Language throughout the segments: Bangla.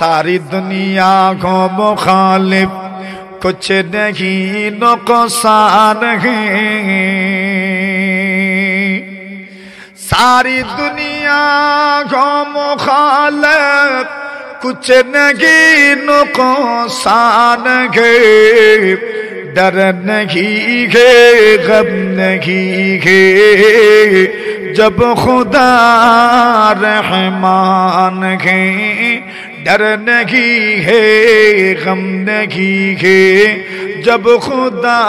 सारी दुनिया को मुखालिफ कुछ नहीं नुकसान है, सारी दुनिया को मुखालिफ कुछ नहीं नुकसान है, डर नहीं है गम नहीं है, जब खुदा रहमान है, डर नहीं है गम नहीं है, जब खुदा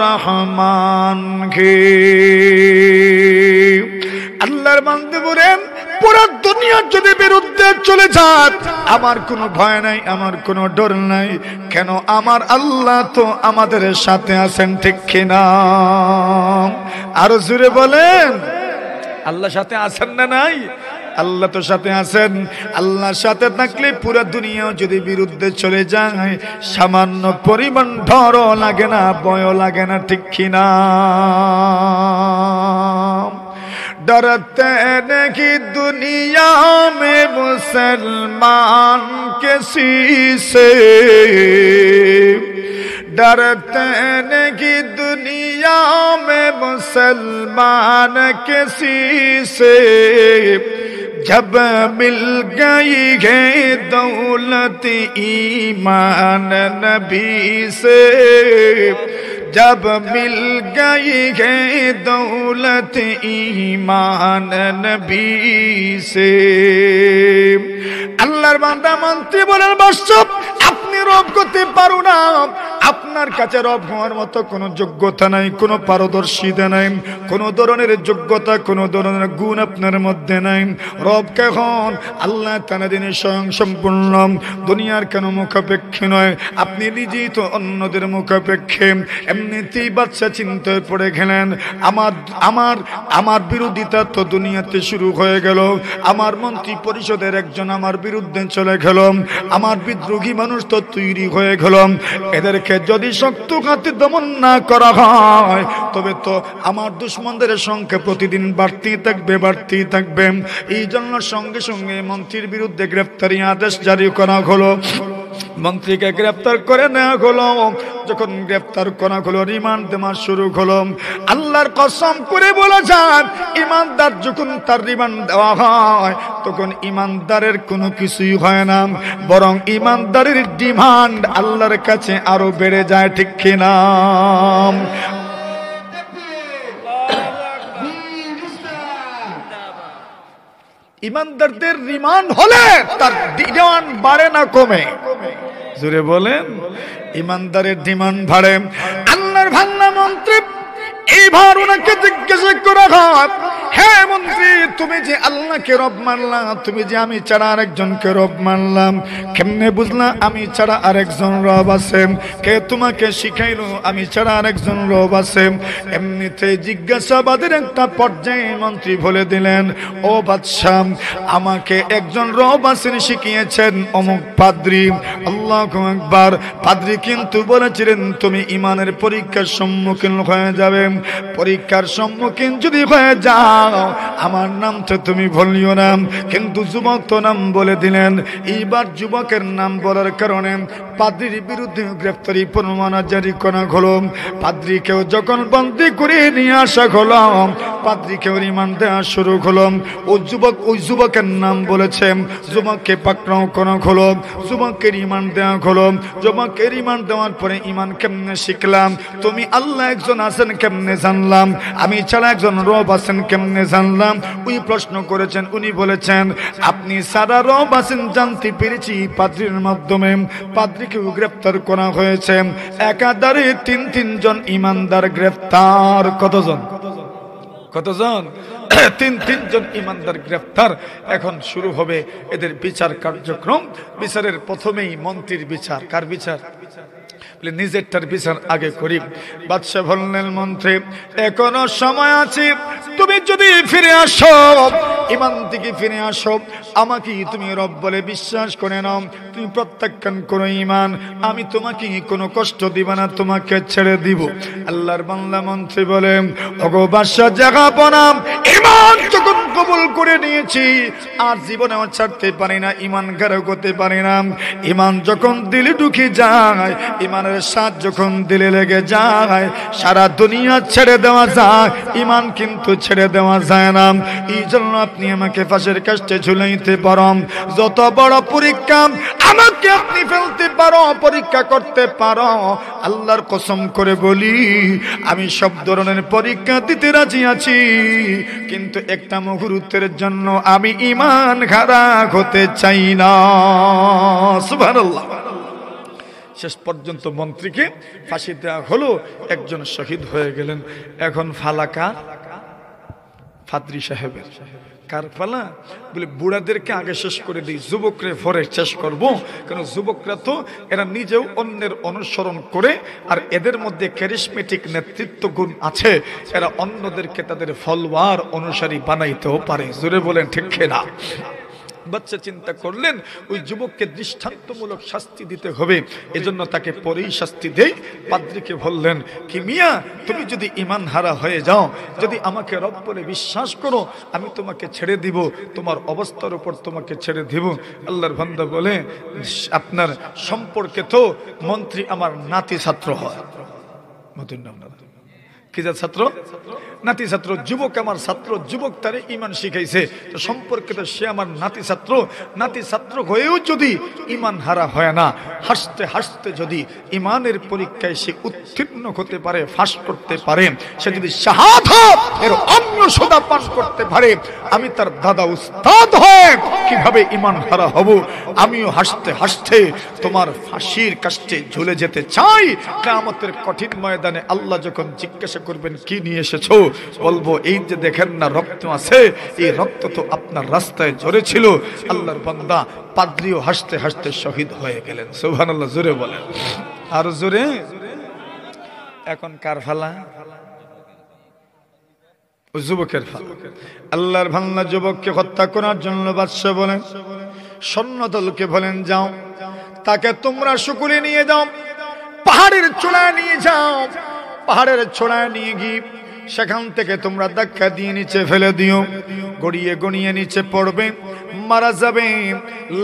रहमान है। আল্লাহর বান্দা বলেন পুরো দুনিয়া যদি বিরুদ্ধে চলে যায় আমার কোনো ভয় নাই, আমার কোনো ডর নাই, কেন আমার আল্লাহ তো আমাদের সাথে আছেন, ঠিক কিনা? আরো জোরে বলেন, আল্লাহ সাথে আছেন না নাই? আল্লাহ তো সাথে আছেন। আল্লাহর সাথে থাকলে পুরো দুনিয়া যদি বিরুদ্ধে চলে যায় সামান্য পরিমাণ ডরও লাগে না, ভয়ও লাগে না, ঠিক কিনা? डरते नहीं दुनिया में मुसलमान किसी से, डरते नहीं दुनिया में मुसलमान किसी से, जब मिल गई है दौलत ईमान नबी से, जब मिल गई है दौलत ईमान नबी से। আল্লাহর বান্দা মন্ত্রী বলেন বাদশা আপনি রব করতে পারো না, আপনার কাছে রব হওয়ার মতো কোনো যোগ্যতা নাই, কোনো পারদর্শিতা নাই, কোনো ধরনের যোগ্যতা, কোনো ধরনের গুণ আপনার মধ্যে নাই। রব কেমন? আল্লাহ তাআলা দিনে স্বয়ং সম্পূর্ণ, দুনিয়ার কেন মুখাপেক্ষী নয়, আপনি নিজেই তো অন্যদের মুখাপেক্ষী। এমনিতেই বাদশা চিন্তায় পড়ে গেলেন, আমার বিরোধিতা তো দুনিয়াতে শুরু হয়ে গেল, আমার মন্ত্রী পরিষদের একজন আমার বিরুদ্ধে চলে গেল, আমার বিদ্রোহী মানুষ তো তৈরি হয়ে গেল, এদেরকে যদি শক্ত হাতে দমন না করা হয় তবে তো আমার দুশমনদের সংখ্যা প্রতিদিন বাড়তেই থাকবে, বাড়তেই থাকবে। এই জন্য সঙ্গে সঙ্গে মন্ত্রীর বিরুদ্ধে গ্রেফতারি আদেশ জারি করা হলো, মন্ত্রীকে গ্রেফতার করে নেওয়া হলো। যখন গ্রেফতার করা হলো রিমান্ড দেওয়া শুরু হলো। আল্লাহর কসম করে বলা যায় ইমানদার যখন তার রিমান্ড দেওয়া হয় তখন ইমানদারের কোনো কিছুই হয় না, বরং ইমানদারের ডিমান্ড আল্লাহর কাছে আরো বেড়ে যায়, ঠিক কিনা? ইমানদারদের রিমান্ড হলে তার ডিমান্ড বাড়ে না কমে? জোরে বলেন, ইমানদারের ডিমান্ড বাড়ে। আল্লাহর ভান্না মন্ত্রী এইবার ওনাকে জিজ্ঞাসা করা হয়, হে মন্ত্রী তুমি যে আল্লাহকে রব মানলাম, তুমি যে আমি ছাড়া আরেকজনকে রব মানলাম, কেমনে বুঝলা আমি ছাড়া আরেকজন রব আছে? কে তোমাকে শিখাইলো আমি ছাড়া আরেকজন রব আছে? এমনিতে জিজ্ঞাসাবাদের একটা পর্যায়ে মন্ত্রী বলে দিলেন, ও বাদশাহ আমাকে একজন রব আছেন শিখিয়েছেন অমুক পাদ্রী। আল্লাহু আকবার। পাদ্রী কিন্তু বলেছিলেন তুমি ইমানের পরীক্ষার সম্মুখীন হয়ে যাবে, পরীক্ষার সম্মুখীন যদি হয়ে যাও আমার নাম তো তুমি বলিও না, কিন্তু যুবক তো নাম বলে দিলেন। এইবার যুবকের নাম বলার কারণে পাদ্রীর বিরুদ্ধে গ্রেফতারি পরোয়ানা জারি করা হলো। পাদ্রীকেও যখন বন্দী করে নিয়ে আসা হলো, পাদ্রীকেও রিমান্ড দেওয়া শুরু হলো। ওই যুবকের নাম বলেছে, যুবককে পাকড়াও করা হলো, যুবককে রিমান্ড দেওয়া হলো। যুবককে রিমান্ড দেওয়ার পরে ইমান কেমনে শিখলাম, তুমি আল্লাহ একজন আছেন কেমনে জানলাম, আমি ছাড়া একজন রব আছেন কেমনে জানলাম, উনি প্রশ্ন করেছেন। উনি বলেছেন আপনি সারা রব আছেন জানতে পেরেছি পাদ্রীর মাধ্যমে। পাদ্রীকেও গ্রেফতার করা হয়েছে। একাধারে তিনজন ইমানদার গ্রেফতার। কতজন? তিনজন ইমানদার গ্রেফতার। এখন শুরু হবে এদের বিচার কার্যক্রম। বিচারের প্রথমেই মন্ত্রীর বিচার। কার বিচার? নিজেরটার বিচার আগে করি। বাদশা বললেন মন্ত্রী এখনো সময় আছে, তুমি যদি ফিরে আসো, ইমান থেকে ফিরে আসো, আমাকে তুমি রব বলে বিশ্বাস করে নাও, তুমি প্রত্যাখ্যান করো ইমান, আমি তোমাকে কোনো কষ্ট দিব না, তোমাকে ছেড়ে দিব। আল্লাহর বান্দা মন্ত্রী বলে ওগো বাদশা জাগা বনাম ইমান যখন কবুল করে নিয়েছি, আর জীবনেও ছাড়তে পারি না, ঈমান গারক হতে পারি না। ঈমান যখন দিলে ঢুকে যায়, ঈমানের স্বাদ যখন দিলে লেগে যায়, সারা দুনিয়া ছেড়ে দেওয়া যায়, ঈমান কিন্তু ছেড়ে দেওয়া যায় না। এই জন্য আপনি আমাকে ফাঁসের কাস্টে ঝুলাইতে পারো, যত বড় পরীক্ষা আমাকে আপনি ফেলতে পারো, পরীক্ষা করতে পারো, আল্লাহর কসম করে বলি আমি সব ধরনের পরীক্ষা দিতে রাজি আছি, কিন্তু একটা মুহূর্তের জন্য আমি ঈমান হারা হতে চাই না। সুবহানাল্লাহ। শেষ পর্যন্ত মন্ত্রীকে ফাঁসি দেওয়া হলো, একজন শহীদ হয়ে গেলেন। এখন ফালাকা ফাদ্রি সাহেবের। কার পালা? বলে বুড়াদেরকে আগে শেষ করে দিই, যুবকরে পরে শেষ করব, কারণ যুবকরা তো এরা নিজেও অন্যের অনুসরণ করে, আর এদের মধ্যে ক্যারিসমেটিক নেতৃত্ব গুণ আছে, এরা অন্যদেরকে তাদের ফলোয়ার অনুসারী বানাইতেও পারে। জোরে বলেন ঠিক না? বাচ্চা চিন্তা করলেন ওই যুবককে দৃষ্টান্তমূলক শাস্তি দিতে হবে, এজন্য তাকে পরেই শাস্তি দেই। পাদ্রীকে বললেন, কি মিয়া, তুমি যদি ঈমান হারা হয়ে যাও, যদি আমাকে রব বলে বিশ্বাস করো, আমি তোমাকে ছেড়ে দিব, তোমার অবস্থার উপর তোমাকে ছেড়ে দিব। আল্লাহর বান্দা বলে, আপনার সম্পর্কে তো মন্ত্রী আমার নাতি ছাত্র হয়। কি যা ছাত্র? নাতি ছাত্র। যুবক আমার ছাত্র, যুবক তারে ঈমান শিখাইছে, তো সম্পর্কে তো সে আমার নাতি ছাত্র। নাতি ছাত্র হয়েও যদি ঈমান হারা হয় না, হাসতে হাসতে যদি ঈমানের পরীক্ষায় সে উত্তীর্ণ হতে পারে, ফাঁস করতে পারে, সে যদি শাহাদাত এর অন্য সোদা পান করতে পারে, আমি তার দাদা উস্তাদ হয়ে কিভাবে ঈমান হারা হব? আমিও হাসতে হাসতে তোমার ফাঁসির কাষ্টে ঝুলে যেতে চাই। কিয়ামতের কঠিন ময়দানে আল্লাহ যখন জিজ্ঞাসা করবেন, কি নিয়ে এসেছো? বলবো, এই যে দেখেন না রক্ত আছে, এই রক্ত তো আপনার রাস্তায় ঝরেছিল। আল্লাহর বান্দা পাদ্রীও হাসতে হাসতে শহীদ হয়ে গেলেন। সুবহানাল্লাহ। জোরে বলেন, আর জোরে। এখন কার ফালা? যুবকের ফালা। আল্লাহর বান্দা যুবককে হত্যা করার জন্য বাদশা বলেন, সৈন্যদলকে বলেন, যাও তাকে তোমরা শুকুরে নিয়ে যাও, পাহাড়ের চূড়ায় নিয়ে যাও, পাহাড়ের চূড়ায় নিয়ে গিয়ে সেখান থেকে তোমরা ধাক্কা দিয়ে নিচে ফেলে দিও, গড়িয়ে গড়িয়ে নিচে পড়বে, মারা যাবে,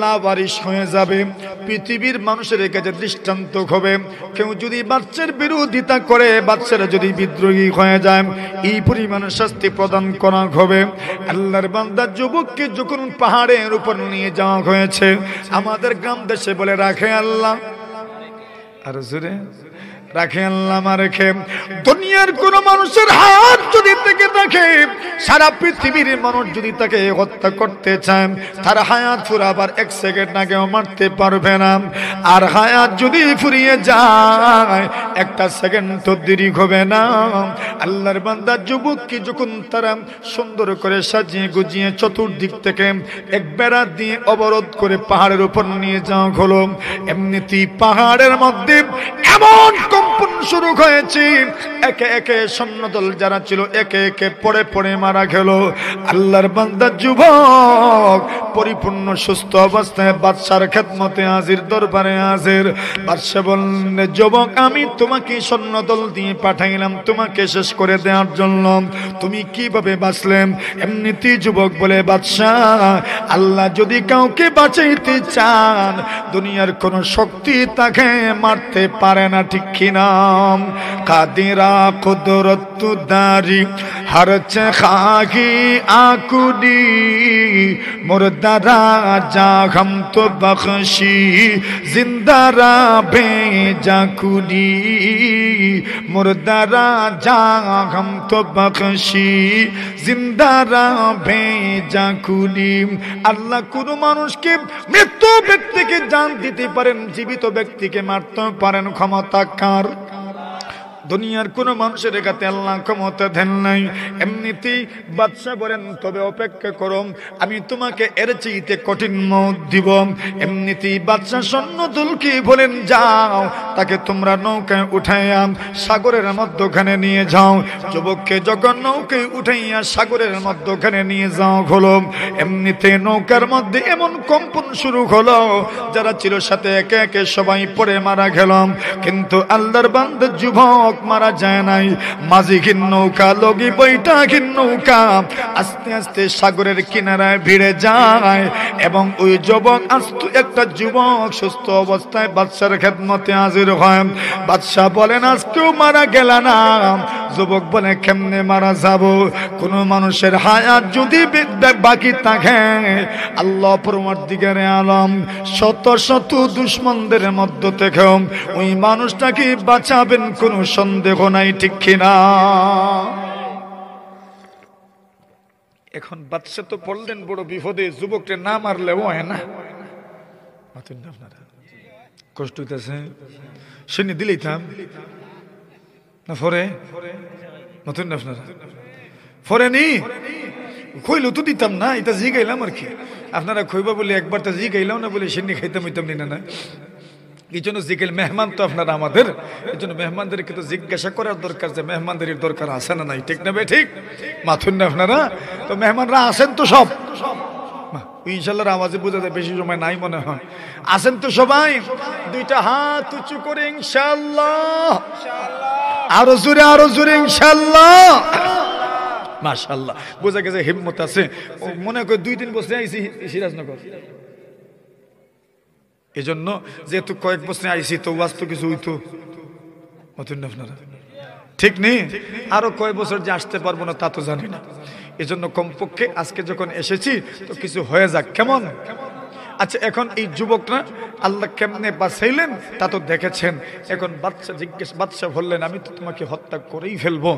লাওয়ারিশ হয়ে যাবে। পৃথিবীর মানুষের কাছে দৃষ্টান্ত হবে, কেউ যদি বাচ্চার বিরোধিতা করে, বাচ্চারা যদি বিদ্রোহী হয়ে যায়, এই পরিমাণ শাস্তি প্রদান করা হবে। আল্লাহর বান্দা যুবককে যখন পাহাড়ের উপর নিয়ে যাওয়া হয়েছে, আমাদের গ্রাম দেশে বলে রাখে আল্লাহ, আর জোরে রাখে আল্লাহ মা রেখে। দুনিয়ার কোন মানুষের হাত যদি থেকে থাকে, সারা পৃথিবীর মানুষ যদি তাকে হত্যা করতে চায়, তার হায়াত ফুরাবার 1 সেকেন্ড আগেও মারতে পারবে না। আর হায়াত যদি ফুরিয়ে যায়, 1টা সেকেন্ড তো দেরি হবে না। আল্লাহর বান্দা যুবককে যখন তারা সুন্দর করে সাজিয়ে গুজিয়ে চতুর্দিক থেকে এক বেড়া দিয়ে অবরোধ করে পাহাড়ের উপর নিয়ে যাওয়া হলো, এমনিতেই পাহাড়ের মধ্যে এমন কম্পন শুরু হয়েছে, একে একে সৈন্যদল যারা ছিল একে একে পড়ে পড়ে মারা গেল। আল্লাহর বান্দা যুবক পরিপূর্ণ সুস্থ অবস্থায় বাদশার খেদমতে হাজির, দরবারে হাজির। বাদশা বললেন, যুবক, আমি তোমাকে সৈন্যদল দিয়ে পাঠাইলাম তোমাকে শেষ করে দেওয়ার জন্য, তুমি কিভাবে বাঁচলেন? এমনিতেই যুবক বলে, বাদশা, আল্লাহ যদি কাউকে বাঁচাইতে চান, দুনিয়ার কোন শক্তি তাকে মারতে পারে না, ঠিক কিনা? কাদিরা কুদরত দারি হরচে খাহি আকুডি, মুর্দারা জাগম তো বখশি, জিন্দারা ভেজা কুডি, মুর্দারা জাগম তো বখশি, জিন্দারা ভেজা কুডি। আল্লাহ কোন মানুষকে, মৃত ব্যক্তিকে জান দিতে পারেন, জীবিত ব্যক্তিকে মারতে পারেন, ক্ষমতা কার? দুনিয়ার কোন মানুষের কাছে আল্লাহ ক্ষমতা দেন নাই। এমনিতেই বাদশা বলেন, তবে অপেক্ষা করো, আমি তোমাকে এর চাইতে কঠিন মওত দিব। এমনিতেই বাদশা সৈন্যদলকে বলেন, যাও তাকে তোমরা নৌকায় উঠাইয়া সাগরের মধ্যখানে নিয়ে যাও। যুবককে যখন নৌকায় উঠাইয়া সাগরের মধ্যখানে নিয়ে যাও হলো, এমনিতে নৌকার মধ্যে এমন কম্পন শুরু হলো, যারা ছিল সাথে একে একে সবাই পড়ে মারা গেল। কিন্তু আল্লাহর বান্দা যুবক যুবক মারা যায় নাই, মাঝিহীন নৌকা লগি বৈঠাহীন নৌকা আস্তে আস্তে সাগরের কিনারায় ভিড়ে যায় এবং ওই যুবক একটা যুবক সুস্থ অবস্থায় বাদশার খেদমতে হাজির হয়। বাদশাহ বলেন আজকেও মারা গেল না। যুবক বলে কেমনে মারা যাব? কোন মানুষের হায়াত যদি বাকি থাকে, আল্লাহ পরমার্দিগারে আলম শত শত দুশমনদের মধ্য থেকে ওই মানুষটাকে বাঁচাবেন, কোনো সন্দেহ নাই, ঠিক কিনা? এখন বাদশা তো পড়লেন বড় বিপদে, যুবককে না মারলেও হয় না। আপনারা কষ্ট হইতেছে, শুনে দিলেই থাম না ফরে নতুন আপনারা ফরে নি খইলো তো দিতাম না, এটা জি গাইলাম আর কি। আপনারা খইবা বলে একবার তো জি গাইলাম না বলে সেনি খাইতাম হইতাম না। এই জন্য জিজ্ঞেস মেহমান তো আপনারা আমাদের, এই জন্য মেহমানদেরকে তো জিজ্ঞাসা করার দরকার যে মেহমানদের দরকার আছে না নাই, ঠিক না ভাই? ঠিক মাথুন না আপনারা? তো মেহমানরা আসেন তো সব, ইনশাল্লাহর আওয়াজে বোঝা যায় বেশি সময় নাই মনে হয়। আসেন তো সবাই, দুইটা হাত উঁচু করে ইনশাআল্লাহ, আরো জোরে ইনশাআল্লাহ। মাশাআল্লাহ, বোঝা গেছে হিম্মত আছে। মনে করে 2-3 বছর আইছি সিরাজনগর, এই জন্য যেহেতু কয়েক বছর আইছি তো ওয়াজ তো কিছু হইতো আপনারা, ঠিক নেই? আরো কয়েক বছর যে আসতে পারবো না তা তো জানি না। এই জন্য কমপক্ষে আজকে যখন এসেছি তো কিছু হয়ে যাক, কেমন? আচ্ছা, এখন এই যুবকরা আল্লাহ কেমনে বাঁচাইলেন তা তো দেখেছেন। এখন বাদশা বললেন আমি তো তোমাকে হত্যা করেই ফেলবো।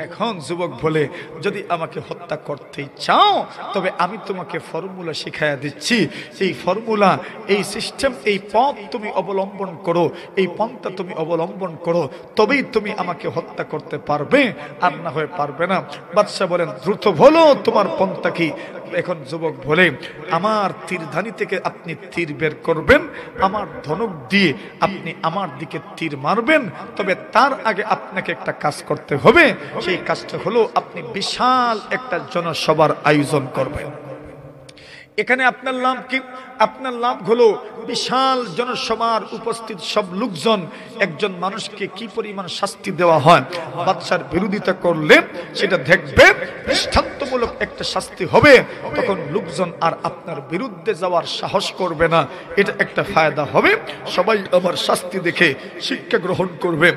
এখন যুবক বলে যদি আমাকে হত্যা করতেই চাও তবে আমি তোমাকে ফর্মুলা শিখাইয়া দিচ্ছি। এই ফর্মুলা, এই সিস্টেম, এই পথ তুমি অবলম্বন করো, এই পন্থা তুমি অবলম্বন করো, তবেই তুমি আমাকে হত্যা করতে পারবে, আর না হয়ে পারবে না। বাদশা বলেন দ্রুত বলো তোমার পন্থা কি? এখন যুবক বলে আমার তীরধানি থেকে আপনি তীর বের করবেন, আমার ধনুক দিয়ে আপনি আমার দিকে তীর মারবেন, তবে তার আগে আপনাকে একটা কাজ করতে হবে। সেই কাজটা হলো আপনি বিশাল একটা জনসভার আয়োজন করবেন। এখানে আপনার লাভ কি? আপনার লাভ হলো বিশাল জনসভার উপস্থিত সব লোকজন একজন মানুষকে কি পরিমাণ শাস্তি দেওয়া হয়। বাদশার বিরোধিতা করলে সেটা দেখবে দৃষ্টান্তমূলক একটা শাস্তি হবে, তখন লোকজন আর আপনার বিরুদ্ধে যাওয়ার সাহস করবে না। এটা একটা ফায়দা হবে, সবাই আবার শাস্তি দেখে শিক্ষা গ্রহণ করবে।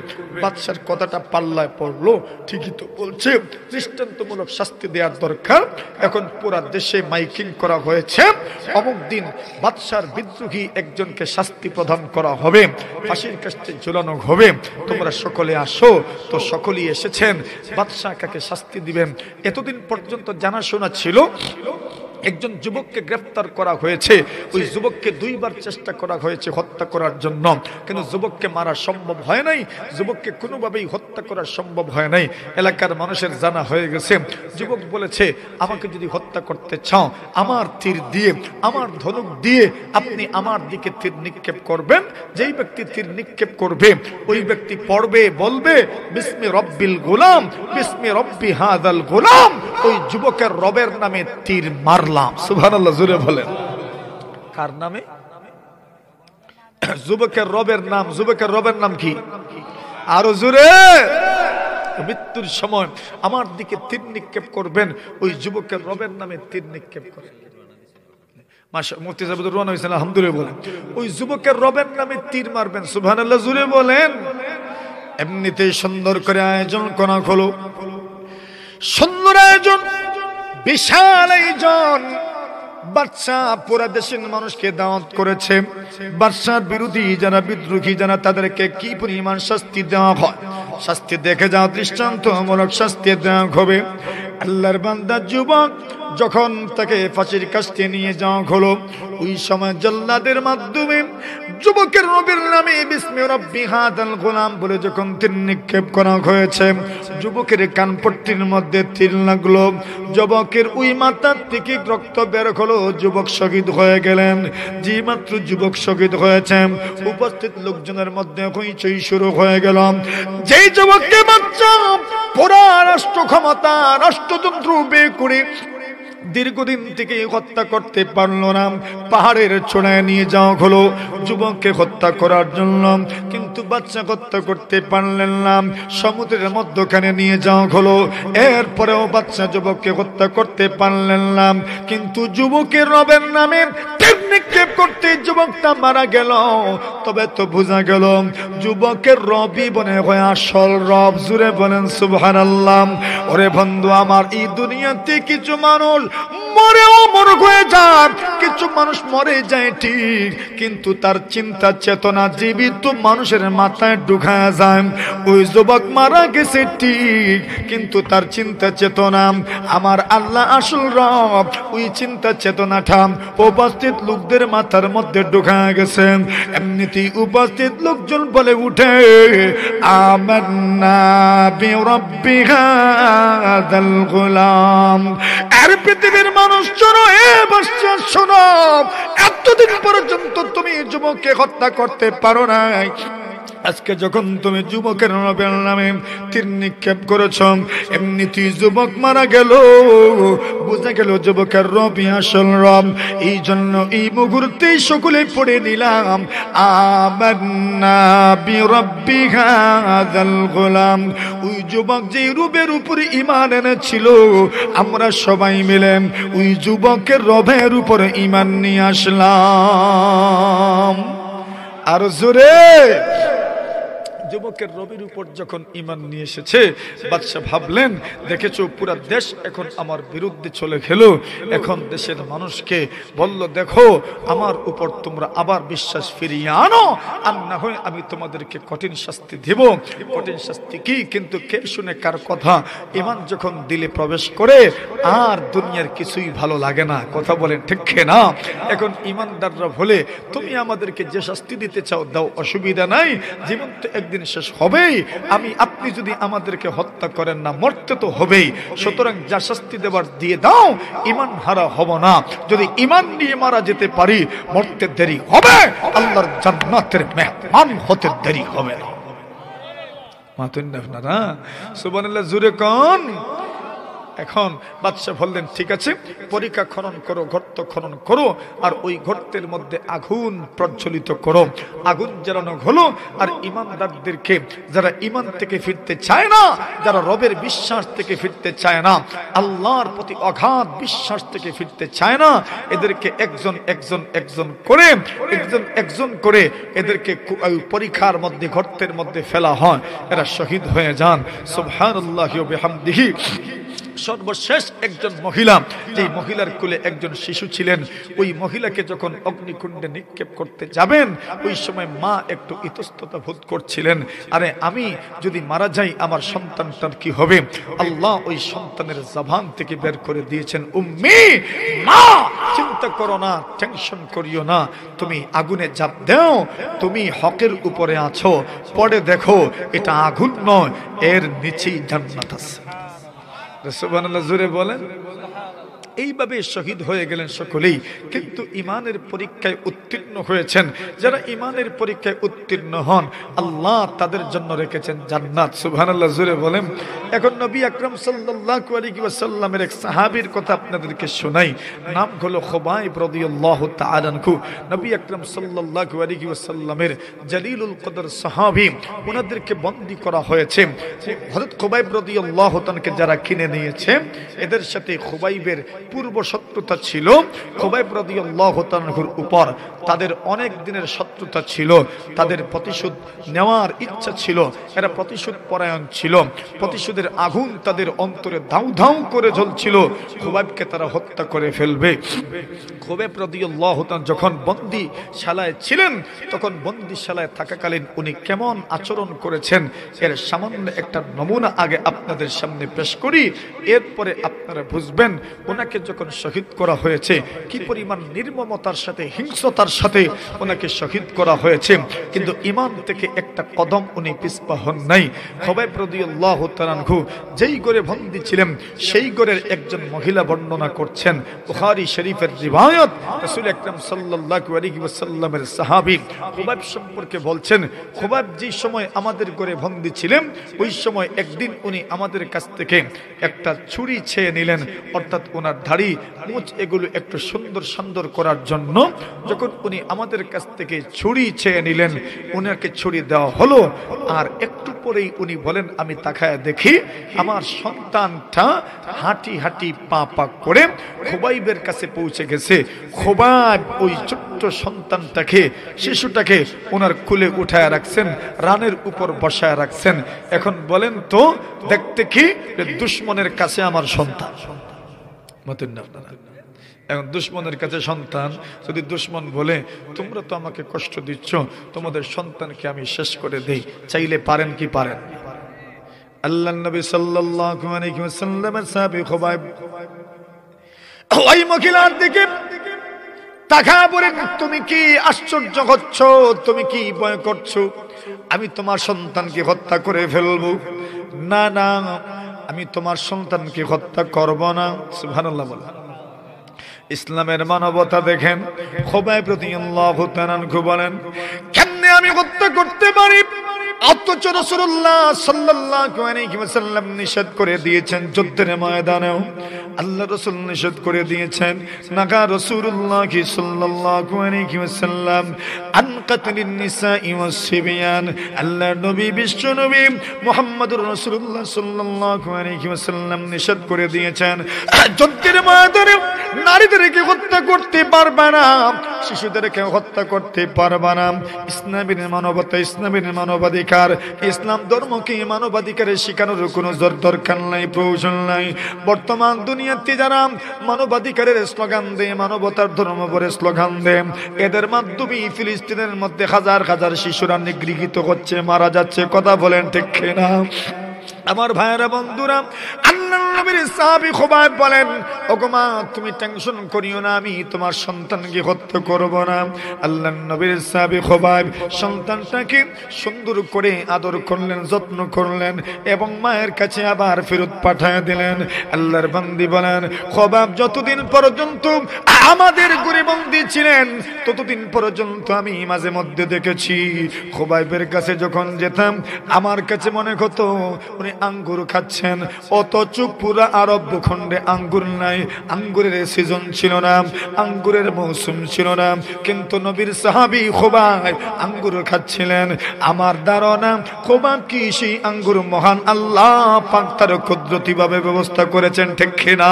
বাদশার কথাটা পাল্লায় পড়লো, ঠিকই তো বলছে, দৃষ্টান্তমূলক শাস্তি দেওয়ার দরকার। এখন পুরা দেশে মাইকিং করা হয়েছে, অমুক দিন বাদশার বিদ্রোহী একজনকে শাস্তি প্রদান করা হবে, ফাঁসির কাস্টে ঝুলানো হবে, তোমরা সকলে আসো। তো সকলেই এসেছেন। বাদশা কাকে শাস্তি দিবেন এতদিন পর্যন্ত জানাশোনা ছিল। একজন যুবককে গ্রেফতার করা হয়েছে, ওই যুবককে 2 বার চেষ্টা করা হয়েছে হত্যা করার জন্য, কিন্তু যুবককে মারা সম্ভব হয় নাই, যুবককে কোনোভাবেই হত্যা করা সম্ভব হয় নাই। এলাকার মানুষের জানা হয়ে গেছে। যুবক বলেছে আমাকে যদি হত্যা করতে চাও আমার তীর দিয়ে, আমার ধনুক দিয়ে আপনি আমার দিকে তীর নিক্ষেপ করবেন। যেই ব্যক্তি তীর নিক্ষেপ করবে ওই ব্যক্তি পড়বে, বলবে বিসমি রব্বিল গোলাম, বিসমি রব্বি হাদাল গোলাম। ওই যুবকের রবের নামে তীর মারলাম। সুবহানাল্লাহ, জোরে বলেন। কার নামে? যুবকের রবের নাম। যুবকের রবের নাম কি? আরো জোরে। মৃত্যুর সময় আমার দিকে তীর নিক্ষেপ করবেন, ওই যুবকের রবের নামে তীর নিক্ষেপ করেন। আলহামদুলিল্লাহ বলেন, ওই যুবকের রবের নামে তীর মারবেন। সুবহানাল্লাহ, জোরে বলেন। এমনিতেই সুন্দর করে আয়োজন করা হলো, সুন্দর আয়োজন, বিশাল আয়োজন। বাদশা পুরা দেশের মানুষকে দাওয়াত করেছে। বাদশার বিরোধী যারা, বিদ্রোহী যারা, তাদেরকে কি পরিমাণ শাস্তি দেওয়া হয়, শাস্তি দেখে যাও, দৃষ্টান্তমূলক শাস্তি দেওয়া হবে। আল্লাহর বান্দা যুবক যখন তাকে ফাঁসির কাস্টে নিয়ে যাওয়া হলো, ওই সময় জল্লাদের মাধ্যমে যুবকের রবের নামে বিসমি রব্বি হাদাল গোলাম বলে যখন তীর নিক্ষেপ করা হয়েছে, যুবকের কানপট্টির মধ্যে তীর লাগলো, যুবকের ওই মাথার থেকে রক্ত বের হলো, যুবক শহীদ হয়ে গেলেন। যে মাত্র যুবক শহীদ হয়েছে উপস্থিত লোকজনের মধ্যে হইচই শুরু হয়ে গেল। যেই যুবককে বাচ্চা পুরা রাষ্ট্র ক্ষমতা, রাষ্ট্রযন্ত্র বের করে দীর্ঘদিন থেকে হত্যা করতে পারলো না, পাহাড়ের চূড়ায় নিয়ে যাওয়া হলো যুবককে হত্যা করার জন্য, কিন্তু বাচ্চা হত্যা করতে পারলেন না। সমুদ্রের মধ্যখানে নিয়ে যাওয়া হলো, এরপরেও বাচ্চা যুবককে হত্যা করতে পারলেন না, কিন্তু যুবকের রবের নামে নিক্ষেপ করতে যুবকটা মারা গেল। তবে তো বোঝা গেল যুবকের রবই বনে হয় আসল রব। জুড়ে বলেন সুবহানাল্লাহ। ওরে বন্ধু আমার, এই দুনিয়াতে কিছু মানুষ মরেও অমর হয়ে যায়, কিছু মানুষ মরে যায় ঠিক, কিন্তু তার চিন্তা চেতনা জীবিত মানুষের মাথায় ঢুকায়া যায়। ওই যুবক মারা গেছে ঠিক, কিন্তু তার চিন্তা চেতনা আমার আল্লাহ আসল রব, ওই চিন্তা চেতনাটা উপস্থিত লোকদের মাথার মধ্যে ঢুকায়া গেছে। এমনিতেই উপস্থিত লোকজন বলে উঠে, আমান্না বিরাব্বি হাযাল গোলাম। আর পৃথিবীর মানুষ শোনো, এ বাচ্চা শোনো, এতদিন পর্যন্ত তুমি যুবককে হত্যা করতে পারো নাই, আজকে যখন তুমি যুবকের রবের নামে তীর নিক্ষেপ করেছ, এমনিতেই যুবক মারা গেল, বুঝা গেল যুবকের রবই আসল রব। এই জন্য এই মুহূর্তে সকলে পড়ে নিলাম, আমান্না বিরাব্বি হাযাল গোলাম। ওই যুবক যে রূপের উপর ঈমান এনেছিল, আমরা সবাই মিলে ওই যুবকের রবের উপর ঈমান নিয়ে আসলাম। আর জোরে, যুবকের রবির উপর যখন ঈমান নিয়ে এসেছে, বাদশা ভাবলেন, দেখেছো পুরা দেশ এখন আমার বিরুদ্ধে চলে গেল। এখন দেশের মানুষকে বলল, দেখো আমার উপর তোমরা আবার বিশ্বাস ফিরিয়ে আনো, আর না হয় আমি তোমাদেরকে কঠিন শাস্তি দেব। কঠিন শাস্তি কি? কিন্তু কে শুনে কার কথা? ঈমান যখন দিলে প্রবেশ করে আর দুনিয়ার কিছুই ভালো লাগে না। কথা বলেন ঠিক না? এখন ঈমানদাররা বলে, তুমি আমাদেরকে যে শাস্তি দিতে চাও দাও, অসুবিধা নাই, জীবন তো একদিন শেষ হবেই, আপনি যদি আমাদেরকে হত্যা করেন না, মরতে তো হবেই, সুতরাং যা শাস্তি দেবার দিয়ে দাও, ঈমান হারা হব না। যদি ঈমান নিয়ে মারা যেতে পারি, মরতে দেরি হবে, আল্লাহর জান্নাতের মেহমান হতে দেরি হবে না। মাতুন আপনারা সুবহানাল্লাহ, জোরে কোন। এখন বাদশা বললেন, ঠিক আছে, পরিখা খনন করো, গর্ত খনন করো, আর ওই গর্তের মধ্যে আগুন প্রজ্বলিত করো। আগুন জ্বালানো হলো, আর ঈমানদারদেরকে, যারা ঈমান থেকে ফিরতে চায় না, যারা রবের বিশ্বাস থেকে ফিরতে চায় না, আল্লাহর প্রতি অগাধ বিশ্বাস থেকে ফিরতে চায় না, এদেরকে একজন একজন একজন করে এদেরকে পরীক্ষার মধ্যে, গর্তের মধ্যে ফেলা হয়। এরা শহীদ হয়ে যান। সুবহানাল্লাহি ওয়া বিহামদিহি। সর্বশেষ একজন মহিলা, যে মহিলার কোলে একজন শিশু ছিলেন, ওই মহিলাকে যখন অগ্নিকুণ্ডে নিক্ষেপ করতে যাবেন, ওই সময় মা একটু ইতস্ততা বোধ করছিলেন, আরে আমি যদি মারা যাই আমার সন্তানটার কি হবে? আল্লাহ ওই সন্তানের জবান থেকে বের করে দিয়েছেন, উম্মি, মা চিন্তা করো না, টেনশন করিও না, তুমি আগুনে ঝাঁপ দাও, তুমি হকের উপরে আছো, পরে দেখো এটা আগুন নয়, এর নিচেই জান্নাত আছে। সুবহানাল্লাহ, জোরে বলেন। এইভাবে শহীদ হয়ে গেলেন সকলেই, কিন্তু ঈমানের পরীক্ষায় উত্তীর্ণ হয়েছেন। যারা ঈমানের পরীক্ষায় উত্তীর্ণ হন, আল্লাহ তাদের জন্য রেখেছেন জান্নাত। সুবহানাল্লাহ, জোরে বলেন। এখন নবী আকরাম সাল্লাল্লাহু আলাইহি ওয়াসাল্লামের এক সাহাবীর কথা আপনাদেরকে শোনাই। নাম হলো খুবাইব রাদিয়াল্লাহু তাআলা আনহু। নবী আকরাম সাল্লাল্লাহু আলাইহি ওয়াসাল্লামের জলিলুল কদর সাহাবী, ওনাদেরকে বন্দী করা হয়েছে। হযরত খুবাইব রাদিয়াল্লাহু তাআলাকে যারা কিনে নিয়েছে, এদের সাথে খুবাইবের পূর্ব শত্রুতা ছিল। খুবাইব রাদিয়াল্লাহু তাআলার উপর তাদের অনেক দিনের শত্রুতা ছিল, তাদের প্রতিশোধ নেওয়ার ইচ্ছা ছিল, এরা প্রতিশোধ পরায়ণ ছিল, প্রতিশোধের আগুন তাদের অন্তরে দাউ দাউ করে জ্বলছিল, খুবাইবকে তারা হত্যা করে ফেলবে। খুবাইব রাদিয়াল্লাহু তাআলা যখন বন্দিশালায় ছিলেন, তখন বন্দিশালায় থাকাকালীন উনি কেমন আচরণ করেছেন এর সামান্য একটা নমুনা আগে আপনাদের সামনে পেশ করি, এরপরে আপনারা বুঝবেন ওনাকে যখন শহীদ করা হয়েছে কি পরিমাণ নির্মমতার সাথে, হিংস্রতার সাথে ওনাকে শহীদ করা হয়েছে, কিন্তু ঈমান থেকে একটা কদম উনি পিছপা হন নাই। খুবাইব রাদিয়াল্লাহু তাআলা আনহু যেই ঘরে বন্দী ছিলেন, সেই ঘরের একজন মহিলা বর্ণনা করছেন, বুখারী শরীফের রিওয়ায়াত, রাসূল আকরাম সাল্লাল্লাহু আলাইহি ওয়াসাল্লামের সাহাবী খুবাইব সম্পর্কে বলছেন, খুবাইব যে সময় আমাদের ঘরে বন্দী ছিলেন, ওই সময় একদিন উনি আমাদের কাছ থেকে একটা ছুরি ছেয়ে নিলেন, অর্থাৎ ওনার দাড়ি মুছ এগুলো একটু সুন্দর সুন্দর করার জন্য যখন উনি আমাদের কাছ থেকে ছুরি চেয়ে নিলেন, উনাকে ছুরি দেওয়া হলো। আর একটু পরেই উনি বলেন, আমি তাকায় দেখি আমার সন্তানটা হাঁটি হাঁটি পা পা করে খোবাইবের কাছে পৌঁছে গেছে। খোবাইব ওই ছোট্ট সন্তানটাকে, শিশুটাকে ওনার কোলে উঠায় রাখছেন, রানের উপর বসায় রাখছেন। এখন বলেন তো দেখতে কি দুশ্মনের কাছে আমার সন্তান, মতেন না আপনারা? এখন দুশ্মনের কাছে সন্তান, যদি দুশ্মন বলে তোমরা তো আমাকে কষ্ট দিচ্ছ, তোমাদের সন্তানকে আমি শেষ করে দেই, চাইলে পারেন কি পারেন? আল্লাহর নবী সাল্লাল্লাহু আলাইহি ওয়াসাল্লামের সাহাবী খুবাইব ওই মহিলার দিকে তাকায় বলেন, তুমি কি আশ্চর্য হচ্ছ, তুমি কি ভয় করছো? আমি তোমার সন্তানকে হত্যা করে ফেলবো? না না, আমি তোমার সন্তানকে হত্যা করব না। সুবহানাল্লাহ বলেন। ইসলামের মানবতা দেখেন। খুবাইব রাদিয়াল্লাহু তাআলা আনহু বলেন, কেমনে আমি হত্যা করতে পারি? অথচ রাসূলুল্লাহ সাল্লাল্লাহু আলাইহি ওয়াসাল্লাম নিষেধ করে দিয়েছেন, যুদ্ধের ময়দানেও আল্লাহ রাসূল নিষেধ করে দিয়েছেন। নাকা রাসূলুল্লাহ সাল্লাল্লাহু আলাইহি ওয়াসাল্লাম আন কাতলিন নিসাই ওয়াস সিবিয়ান, আল্লাহর নবী বিশ্ব নবী মুহাম্মদুর রাসূলুল্লাহ সাল্লাল্লাহু আলাইহি ওয়াসাল্লাম নিষেধ করে দিয়েছেন, যুদ্ধের ময়দানে নারীদেরকে হত্যা করতে পারবে না, শিশুদেরকে হত্যা করতে পারবে না। ইসলামের মানবতা, ইসলামের মানবাধিকার, ইসলাম ধর্মকে মানবাধিকারের শিখানোর কোনো দরকার নাই, প্রয়োজন নাই। বর্তমান দুনিয়াতে যারা মানবাধিকারের স্লোগান দেয়, মানবতার ধর্ম বলে স্লোগান দেয়, এদের মাধ্যমে ফিলিস্তিনের মধ্যে হাজার হাজার শিশুরা নিগৃহীত হচ্ছে, মারা যাচ্ছে। কথা বলেন ঠিক কিনা? আমার ভাইয়েরা, বন্ধুরা, আল্লাহর নবীর সাহাবী খুবাইব বলেন, ওগো মা, তুমি টেনশন করিও না, আমি তোমার সন্তানকে হত্যা করব না। আল্লাহর নবীর সাহাবী খুবাইব সন্তানটাকে সুন্দর করে আদর করলেন, যত্ন করলেন এবং মায়ের কাছে আবার ফেরত পাঠিয়ে দিলেন। আল্লাহর বান্দি বলেন, খুবাইব যতদিন পর্যন্ত আমাদের ঘরে বন্দী ছিলেন ততদিন পর্যন্ত আমি মাঝে মধ্যে দেখেছি খুবাইবের কাছে যখন যেতাম আমার কাছে মনে হতো উনি আঙ্গুর খাচ্ছেন, অথচ পুরা আরব ভূখণ্ডে আঙ্গুর নাই, আঙ্গুরের সিজন ছিল না, আঙ্গুরের মৌসুম ছিল না, কিন্তু নবীর সাহাবী খুবাইব আঙ্গুর খাচ্ছিলেন। আমার ধারণা খুবাইব কি সেই আঙ্গুর মহান আল্লাহ পাক তার কুদরতিভাবে ব্যবস্থা করেছেন, ঠিক কিনা?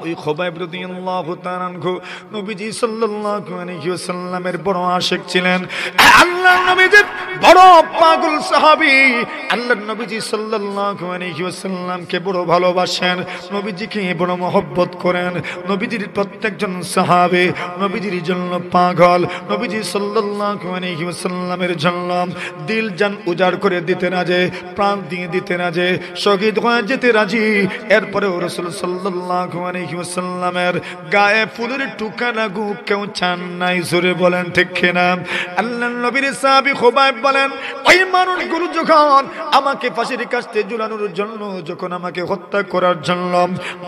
ওই খুবাইব রাদিয়াল্লাহু তাআলা আনহু নবীজি সাল্লাল্লাহু আলাইহি ওয়াসাল্লামের বড় আশিক ছিলেন। আল্লাহর নবীজির বড় পাগল সাহাবী। আল্লাহর নবীজি সাল্লাল্লাহু আলাইহি ওয়াসাল্লামকে বড় ভালোবাসেন, নবীজিকে বড় মহব্বত করেন। নবীজির প্রত্যেকজন সাহাবী নবীজির জন্য পাগল, নবীজি সাল্লাল্লাহু আলাইহি ওয়াসাল্লামের জন্য দিল জান উজাড় করে দিতে রাজি, প্রাণ দিয়ে দিতে রাজি, শহীদ হয়ে যেতে রাজি। এরপরেও রাসূল সাল্লাল্লাহু আলাইহি ওয়াসাল্লামের গায়ে ফুলের টুকা লাগুক কেউ চান নাই, জোরে বলেন ঠিক কিনা? আল্লাহর নবীর সাহাবী খুবাইব বলেন, ওই মানুষগুলো যখন আমাকে ফাঁসির কাস্তে ঝুলানোর জন্য, যখন আমাকে হত্যা করার জন্য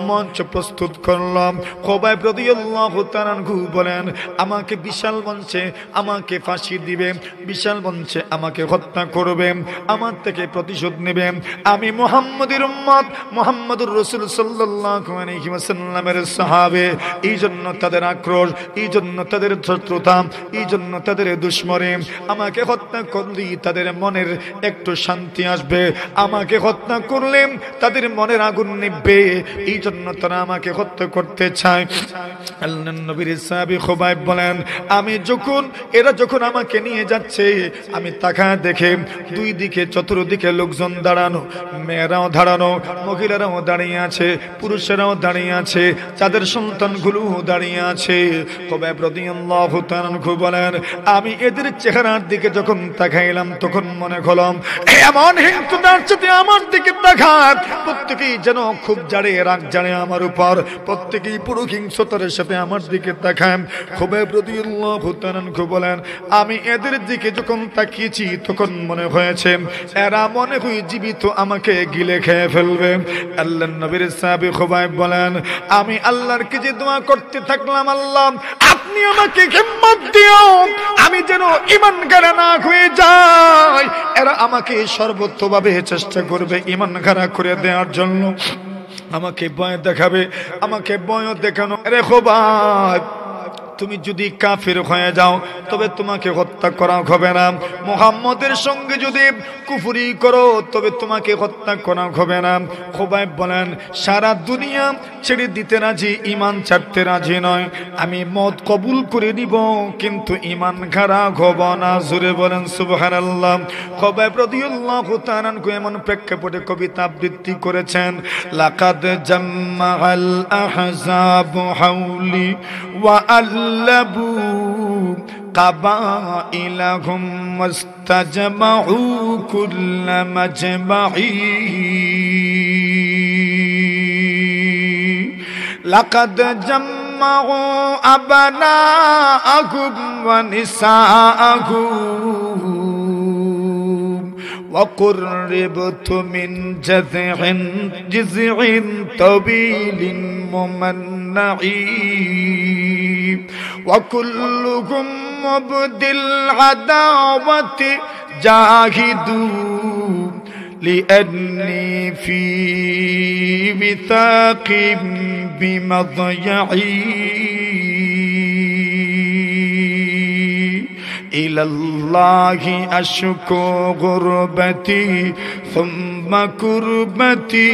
মঞ্চ প্রস্তুত করলাম, খুবাইব রাদিয়াল্লাহু তাআলা আনহু বলেন, আমাকে বিশাল মঞ্চে আমাকে ফাঁসি দিবে, বিশাল মঞ্চে আমাকে হত্যা করবে, আমার থেকে প্রতিশোধ নেবে। আমি মুহাম্মদের উম্মত, মুহাম্মদুর রাসূল সাল্লাল্লাহু আলাইহি ওয়াসাল্লামের সাহাবে, এই জন্য তাদের আক্রোশ, এই জন্য তাদের শত্রুতা, এই জন্য তাদের দুশমনী। আমাকে হত্যা করলে তাদের মনের একটু শান্তি আসবে, আমাকে হত্যা করলে তাদের মনের আগুন নিভবে, এই জন্য তারা আমাকে হত্যা করতে চায়। আল্লাহর নবীর সাহাবী খুবাইব বলেন, আমি যখন এরা যখন আমাকে নিয়ে যাচ্ছে আমি তাকায় দেখে দুই দিকে চতুর্দিকে লোকজন দাঁড়ানো, মেয়েরাও দাঁড়ানো, মহিলারাও দাঁড়িয়ে আছে, পুরুষেরাও দাঁড়িয়ে আছে, যাদের সন্তানগুলো দাঁড়িয়ে আছে। খুবাইব রাদিয়াল্লাহু তাআলা আনহু বলেন, আমি এদের চেহারার দিকে যখন তাকাইলাম তখন মনে হলাম এমন হিংস্রতার সাথে আমার দিকে তাকায়, প্রত্যেকেই যেন খুব জাড়ে, রাগ জাড়ে আমার উপর, প্রত্যেকেই পুরো হিংস্রতার সাথে আমার দিকে তাকায়। খুবাইব রাদিয়াল্লাহু তাআলা আনহু বলেন, আমি এদের দিকে যখন তাকিয়েছি তখন মনে হয়েছে এরা মনে হয় জীবিত আমাকে গিলে খেয়ে ফেলবে। আল্লাহর নবীর সাহাবী খুবাইব বলেন, আমি আল্লাহর কাছে দোয়া করতে থাকলাম, আল্লাহ আপনি আমাকে হিম্মত দিও, আমি যেন ঈমানগার না হয়ে যাই। এরা আমাকে সর্বোচ্চভাবে চেষ্টা করবে ঈমানগার করে দেওয়ার জন্য। আমাকে ভয় দেখাবে, আমাকে ভয় দেখানো। আরে খোবাব, তুমি যদি কাফির হয়ে যাও তবে তোমাকে হত্যা করা হবে না। মুহাম্মদের সঙ্গে যদি কুফরি করো তবে তোমাকে হত্যা করা হবে না। খোবাইব বলেন, সারা দুনিয়া ছেড়ে দিতে রাজি, ঈমান ছাড়তে রাজি নয়। আমি মত কবুল করে নিব কিন্তু ঈমান খারা হব না। জোরে বলেন সুবহানাল্লাহ। খোবাইব রাদিয়াল্লাহু তাআলা আনহু এমন প্রেক্ষাপটে কবিতা আবৃত্তি করেছেন, লাকাদ জাম্মাআল আহজাবু হাওলি ওয়া আল্লাবু কাবাইলাহুম ওয়াস্তাজমাউ কুল্লা মাজমাই। লাকাদ জাম্মাউ আবনাআহুম ওয়া নিসাআহুম ওয়া কুররিবতু মিন জিযইন তাওয়িলিন মুমান্নাই ওয়া কুল্লুহুম মুবদিল আদাওয়াতি জাহিদু লিআন্নি ফি বিতাকিম বিমাদয়াই ইলাল্লাহি আশকু গুরবতি সুম্মা কুরবতি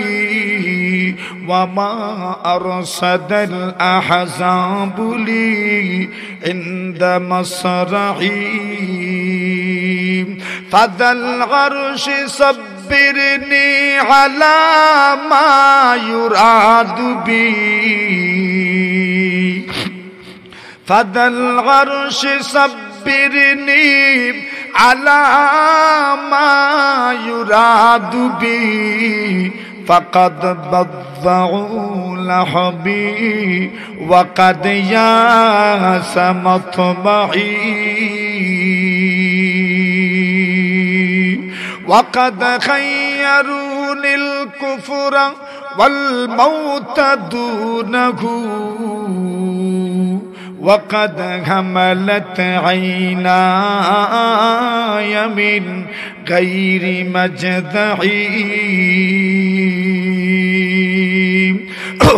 ওয়া মা আরসাদাল আহজাবু লি ইনদা মাসরাই ফাদাল আরশি সাব্বিরনি আলা মা ইউরাদু বি ফাদাল আরশি সাব্বিরনি আলা মা ইউরাদু বি ফাকাদ বাদউ লাহবি ওয়া কাদ ইয়াসা মাতবাই ওয়া কাদ খায়রুনিল কুফরা ওয়াল মাউত দুনহু وقد هملت عيناي من غير مجدعي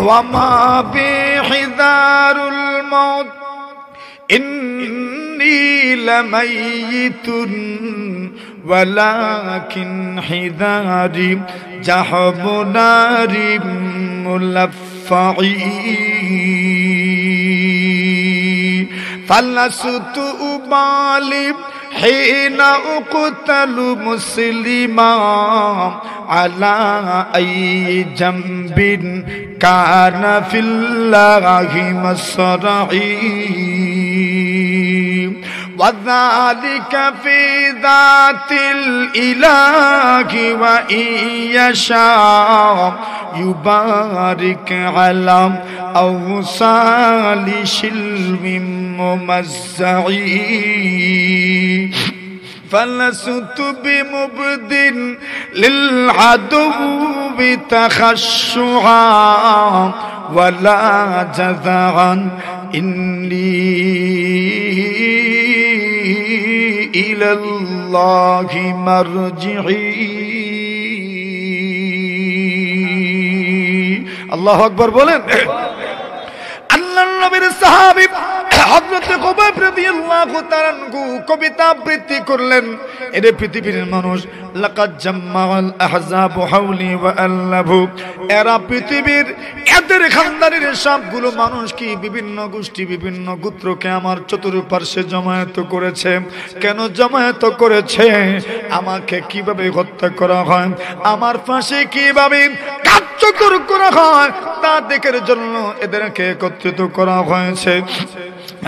وما بحذار الموت إني لميت ولكن حذاري جحب نار ملفعي فلست أبالي حين أقتل مسلما على أي جنب كان في الله مصرعي وذلك في ذات الإله وإن يشاء يبارك على أوصال شلو ممزعي فلست بمبد للعدو تخشعا ولا جذعا إني إلى الله مرجعي الله أكبر বলেন। আল্লাহর নবীর সাহাবী হযরত খুবাইব রাদিয়াল্লাহু তাআলা আনহু কবিতা আবৃত্তি করলেন, এর পৃথিবীর মানুষ লাকাদ জাম্মাআল আহজাবু হাওলি ওয়া আল্লাবু, এরা পৃথিবীর এদের খানদানের সবগুলো মানুষ কি বিভিন্ন গোষ্ঠী বিভিন্ন গোত্রকে আমার চতুর্পার্শ্বে জমায়েত করেছে। কেন জমায়েত করেছে? আমাকে কিভাবে হত্যা করা হয়, আমার ফাঁসি কিভাবে কার্যকর করা হয় তা দেখার জন্য এদেরকে একত্রিত করা হয়েছে।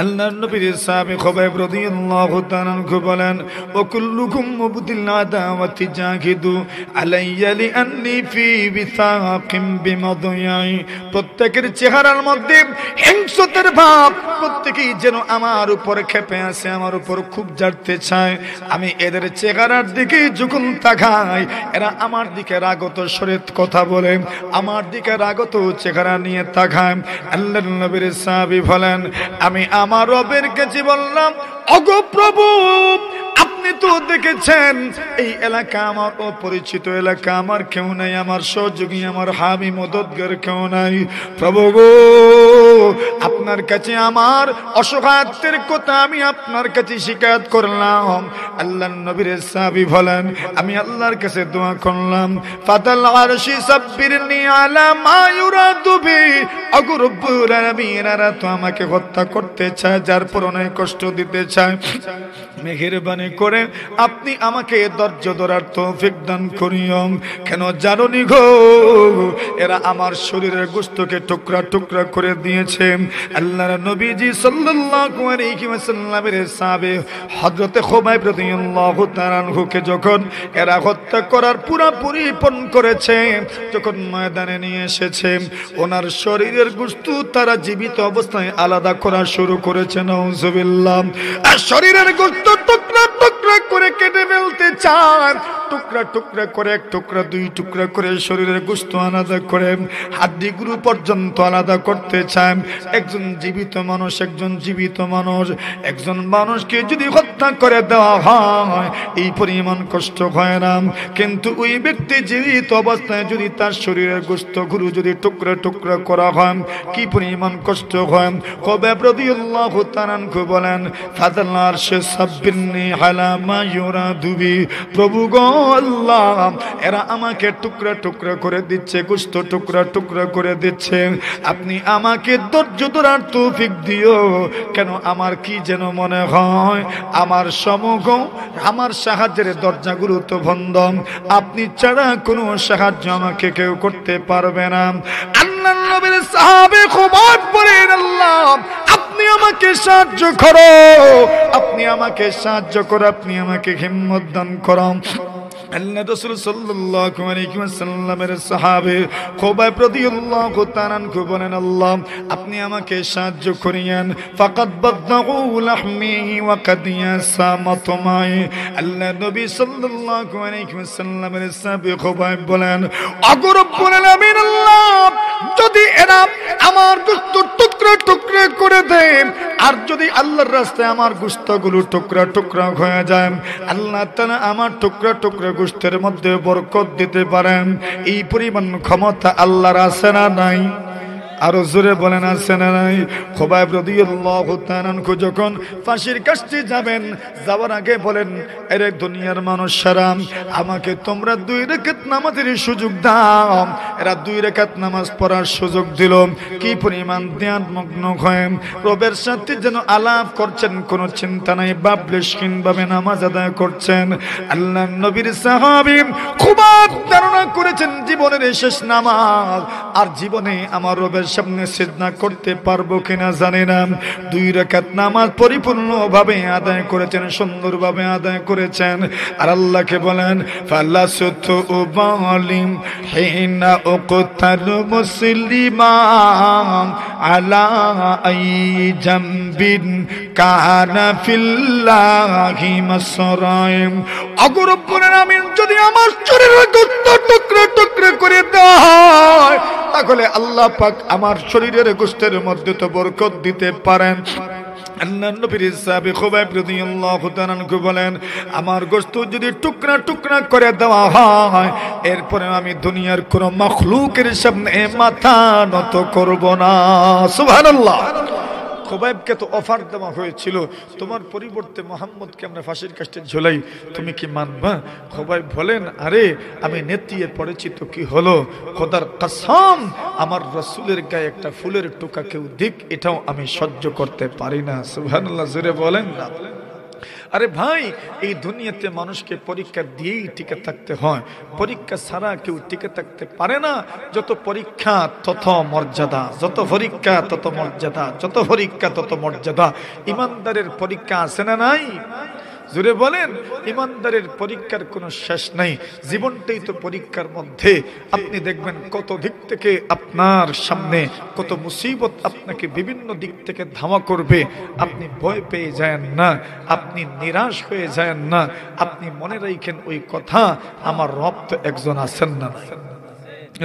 আল্লাহর নবীর সাহাবী খুবাইব রাদিয়াল্লাহু তাআলা আনহু বলেন, ওয়া কুল্লুকুম মুবদিল আদাওয়াতি জাহিদু আলাইয়া লিআন্নি ফি বিসাকিম বিমাদয়াই, প্রত্যেকের চেহারার মধ্যে হিংসতার ভাব, প্রত্যেকেই যেন আমার উপর ক্ষেপে আছে, আমার উপর খুব ঝাড়তে চায়। আমি এদের চেহারার দিকে যখন তাকাই এরা আমার দিকে রাগত স্বরে কথা বলে, আমার দিকে রাগত চেহারা নিয়ে তাকায়। আল্লাহর নবীর সাহাবী বলেন, আমি আমার রবের কাছে বললাম, ওগো প্রভু, আপনি আপনি তো দেখেছেন এই এলাকা আমার অপরিচিত এলাকা, আমার কেউ নাই, আমার সহযোগী, আমার হামি মদতগার কেউ নাই। প্রভু গো, আপনার কাছে আমার অসহায়ত্বের কথা আমি আপনার কাছে শিকায়ত করলাম। আল্লাহর নবীর সাহাবী বলেন, আমি আল্লাহর কাছে দোয়া করলাম, ফাতাল আরশি সাব্বিরনি আলা মা ইউরাদু বি। আগো রব্বুল আলামিন, এরা তো আমাকে হত্যা করতে চায়, যার পরনে কষ্ট দিতে চায়, মেহেরবানি করে আপনি আমাকে ধৈর্য ধরার তৌফিক দান করিও। কেন জানোনি গো, এরা আমার শরীরের গোশতকে টুকরা টুকরা করে দিয়েছে। আল্লাহর নবীজি সাল্লাল্লাহু আলাইহি ওয়াসাল্লামের সাহাবী হযরতে খুবাইব রাদিয়াল্লাহু তাআলা আনহুকে যখন এরা হত্যা করার পুরোপুরি পণ করেছে, যখন ময়দানে নিয়ে এসেছে, ওনার শরীরের গোশত তারা জীবিত অবস্থায় আলাদা করা শুরু করেছে। নাউজুবিল্লাহ। আর শরীরের গোশত টুকরা টুকরা করে কেটে ফেলতে চান, টুকরা টুকরা করে, এক টুকরা দুই টুকরা করে শরীরের গোশত আলাদা করে হাড্ডিগুলো পর্যন্ত আলাদা করতে চান। একজন জীবিত মানুষ, একজন জীবিত মানুষ, একজন মানুষকে যদি হত্যা করে দেওয়া হয় এই পরিমাণ কষ্ট হয় না, কিন্তু ওই ব্যক্তি জীবিত অবস্থায় যদি তার শরীরের গোশতগুলো যদি টুকরা টুকরা করা হয় কি পরিমাণ কষ্ট হয়। খুবাইব রাদিয়াল্লাহু তাআলা আনহু বলেন, ফাদাল আরশে সাব্বিরনি আলা মা ইউরাদু বি। প্রভু গো আল্লাহ, এরা আমাকে টুকরা টুকরা করে দিচ্ছে, গোশত টুকরা টুকরা করে দিচ্ছে, আপনি আমাকে ধৈর্য ধরার তৌফিক দিও। কেন আমার কি যেন মনে হয় আমার সমগ্র আমার সাহায্যের দরজাগুলো তো বন্ধ, আপনি ছাড়া কোনো সাহায্য আমাকে কেউ করতে পারবে না। আল্লাহর নবীর সাহাবী খুবাইব বলেন, আল্লাহ আপনি আমাকে সাহায্য করো, আপনি আমাকে সাহায্য করো, আপনি আমাকে হিম্মত দান করো। আল্লাহ রাসূল সাল্লাল্লাহু আলাইহি ওয়াসাল্লামের সাহাবী খুবাইব রাদিয়াল্লাহু তাআলা আনহু বলেন, আল্লাহ আপনি আমাকে সাহায্য করিয়েন। ফাকাদ বাদদাহু লাহমি ওয়া কাদ ইয়াসামাতুমাই। আল্লাহ নবী সাল্লাল্লাহু আলাইহি ওয়াসাল্লামের সাহাবী খুবাইব বলেন, আগো রব্বুল আলামিন, আল্লাহ যদি এরা আমার গোশত টুকরা টুকরা করে দেন, আর যদি আল্লাহর রাস্তায় আমার গোশতগুলো টুকরা টুকরা হয়ে যায়, আল্লাহ তাআলা আমার টুকরা টুকরা গোশতের মধ্যে বরকত দিতে পারেন। এই পরিমাণ ক্ষমতা আল্লাহর আছে না নাই? আরো জোরে বলেন, আছে না নাই? খুবাইব রাদিয়াল্লাহু তাআলা আনহু যখন ফাঁসির কাছে যাবেন, যাওয়ার আগে বলেন, এরে দুনিয়ার মানুষেরা, আমাকে তোমরা 2 রাকাত নামাজের সুযোগ দাও। এরা 2 রাকাত নামাজ পড়ার সুযোগ দিল। কি পরিমাণ ধ্যানমগ্ন হয়ে রবের সাথে যেন আলাপ করছেন, কোনো চিন্তা নাই, ভাবলেশহীন ভাবে নামাজ আদায় করছেন। আল্লাহর নবীর সাহাবী খুবাইব ধারণা করেছেন জীবনের শেষ নামাজ, আর জীবনে আমার রবের সামনে সিজদা করতে পারবো কিনা জানি না। 2 রাকাত নামাজ পরিপূর্ণভাবে আদায় করেছেন, সুন্দরভাবে আদায় করেছেন। আর আল্লাহকে বলেন, ফালাসতু উবালিম হিনা উকতাল মুসলিমান আলা আই জামবিন কানা ফিল্লাহি মাসরাইম। আগো রব্বুল আলামিন, যদি আমার শরীরের গোশত টুকরা টুকরা করে দেওয়া হয়, তাহলে আল্লাহ পাক আমার শরীরের গোশতের মধ্যে তো বরকত দিতে পারেন। আল্লাহর নবীর সাহাবী খুবাইব রাদিয়াল্লাহু তাআলা আনহু বলেন, আমার গোশত যদি টুকরা টুকরা করে দেওয়া হয়, এরপরে আমি দুনিয়ার কোন মাখলুকের সামনে মাথা নত করব না। সুবহানাল্লাহ। খুবাইবকে তো অফার দেওয়া হয়েছিল, তোমার পরিবর্তে মুহাম্মদকে আমরা ফাঁসির কাস্টে ঝোলাই, তুমি কি মানবা? খুবাইব বলেন, আরে আমি নেতিয়ে পড়েছি তো কি হলো, খোদার কসম আমার রাসূলের গায়ে একটা ফুলের টোকা কেউ দিক, এটাও আমি সহ্য করতে পারি না। সুবহানাল্লাহ, জোরে বলেন না। আরে ভাই, এই দুনিয়াতে মানুষকে পরীক্ষা দিয়েই টিকে থাকতে হয়, পরীক্ষা ছাড়া কেউ টিকে থাকতে পারে না। যত পরীক্ষা তত মর্যাদা, যত পরীক্ষা তত মর্যাদা, যত পরীক্ষা তত মর্যাদা। ইমানদারের পরীক্ষা আছে না নাই? জোরে বলেন। ইমানদারের পরীক্ষার কোনো শেষ নাই, জীবনটাই তো পরীক্ষার মধ্যে। আপনি দেখবেন কত দিক থেকে আপনার সামনে কত মুসিবত আপনাকে বিভিন্ন দিক থেকে ধাওয়া করবে, আপনি ভয় পেয়ে যায়েন না, আপনি নিরাশ হয়ে যায়েন না। আপনি মনে রাখেন ওই কথা, আমার রব তো একজন আছেন না।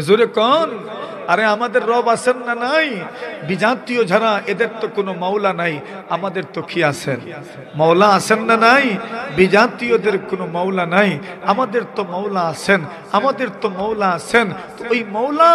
জোরে কোন? আরে আমাদের রব আছেন না নাই? বিজাতীয় যারা, এদের তো কোনো মাওলা নাই, আমাদের তো কি আছেন? মাওলা আছেন না নাই? বিজাতীয়দের কোনো মাওলা নাই, আমাদের তো মাওলা আছেন, আমাদের তো মাওলা আছেন। তো ওই মাওলা